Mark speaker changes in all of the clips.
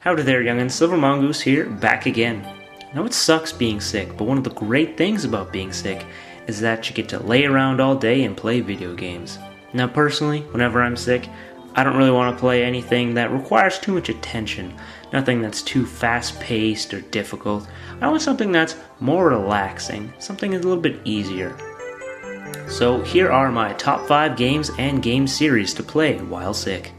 Speaker 1: Howdy there, young'uns. Silver Mongoose here, back again. Now it sucks being sick, but one of the great things about being sick is that you get to lay around all day and play video games. Now personally, whenever I'm sick, I don't really want to play anything that requires too much attention, nothing that's too fast-paced or difficult. I want something that's more relaxing, something a little bit easier. So here are my top 5 games and game series to play while sick.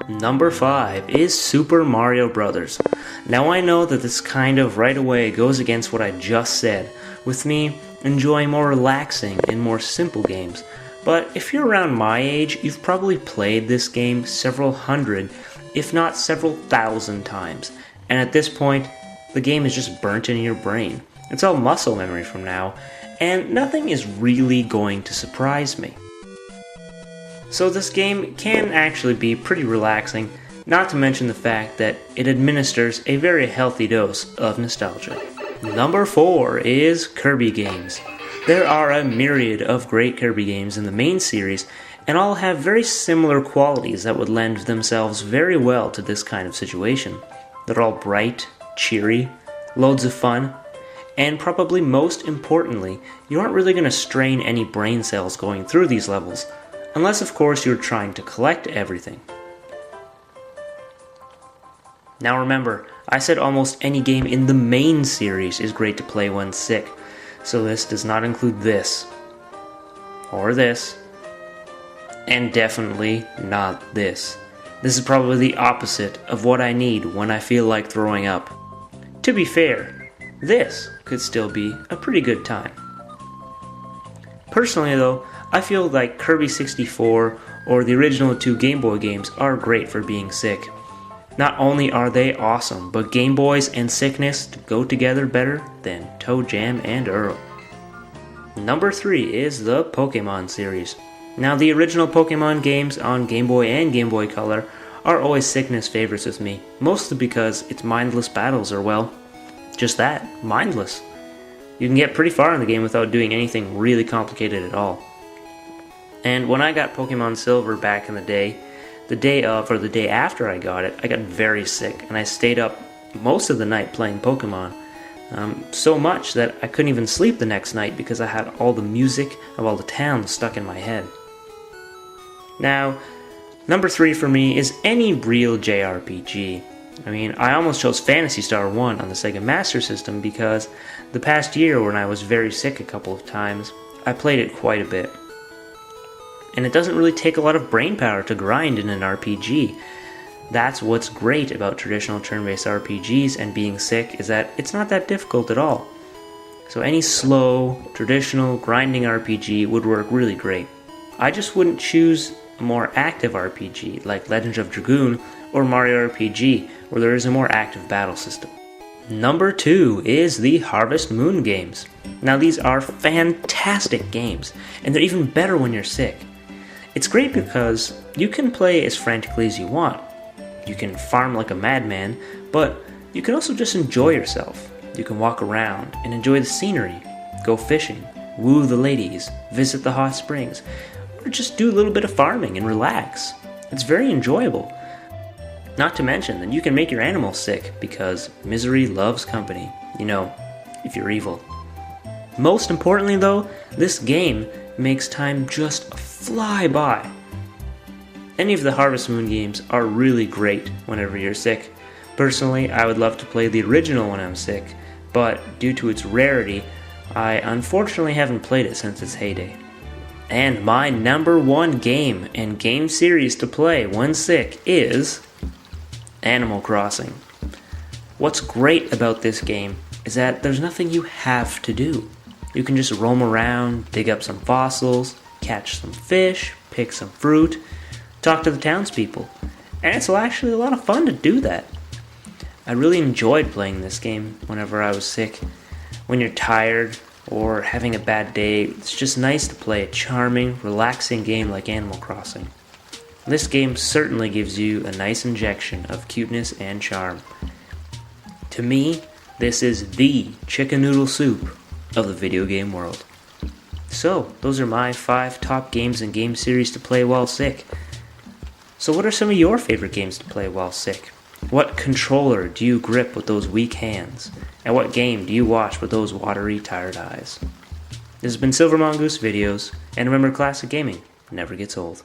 Speaker 1: Number 5 is Super Mario Bros. Now I know that this kind of right away goes against what I just said, with me enjoying more relaxing and more simple games. But if you're around my age, you've probably played this game several hundred, if not several thousand times. And at this point, the game is just burnt into your brain. It's all muscle memory from now, and nothing is really going to surprise me. So this game can actually be pretty relaxing, not to mention the fact that it administers a very healthy dose of nostalgia. Number 4 is Kirby games. There are a myriad of great Kirby games in the main series, and all have very similar qualities that would lend themselves very well to this kind of situation. They're all bright, cheery, loads of fun, and probably most importantly, you aren't really going to strain any brain cells going through these levels. Unless, of course, you're trying to collect everything. Now remember, I said almost any game in the main series is great to play when sick, so this does not include this, or this, and definitely not this. This is probably the opposite of what I need when I feel like throwing up. To be fair, this could still be a pretty good time. Personally though, I feel like Kirby 64 or the original 2 Game Boy games are great for being sick. Not only are they awesome, but Game Boys and sickness go together better than Toe Jam and Earl. Number 3 is the Pokemon series. Now the original Pokemon games on Game Boy and Game Boy Color are always sickness favorites with me, mostly because its mindless battles are, well, just that, mindless. You can get pretty far in the game without doing anything really complicated at all. And when I got Pokemon Silver back in the day of or the day after I got it, I got very sick and I stayed up most of the night playing Pokemon. So much that I couldn't even sleep the next night because I had all the music of all the towns stuck in my head. Now, number 3 for me is any real JRPG. I mean, I almost chose Phantasy Star 1 on the Sega Master System because the past year when I was very sick a couple of times, I played it quite a bit. And it doesn't really take a lot of brain power to grind in an RPG. That's what's great about traditional turn-based RPGs and being sick, is that it's not that difficult at all. So any slow, traditional, grinding RPG would work really great. I just wouldn't choose a more active RPG like Legend of Dragoon or Mario RPG, where there is a more active battle system. Number 2 is the Harvest Moon games. Now these are fantastic games, and they're even better when you're sick. It's great because you can play as frantically as you want. You can farm like a madman, but you can also just enjoy yourself. You can walk around and enjoy the scenery, go fishing, woo the ladies, visit the hot springs, or just do a little bit of farming and relax. It's very enjoyable. Not to mention that you can make your animals sick because misery loves company, you know, if you're evil. Most importantly though, this game makes time just fly by. Any of the Harvest Moon games are really great whenever you're sick. Personally, I would love to play the original when I'm sick, but due to its rarity, I unfortunately haven't played it since its heyday. And my number 1 game and game series to play when sick is Animal Crossing. What's great about this game is that there's nothing you have to do. You can just roam around, dig up some fossils, catch some fish, pick some fruit, talk to the townspeople, and it's actually a lot of fun to do that. I really enjoyed playing this game whenever I was sick. When you're tired or having a bad day, it's just nice to play a charming, relaxing game like Animal Crossing. This game certainly gives you a nice injection of cuteness and charm. To me, this is the chicken noodle soup of the video game world. So, those are my 5 top games and game series to play while sick. So what are some of your favorite games to play while sick? What controller do you grip with those weak hands? And what game do you watch with those watery, tired eyes? This has been Silver Mongoose Videos, and remember, classic gaming never gets old.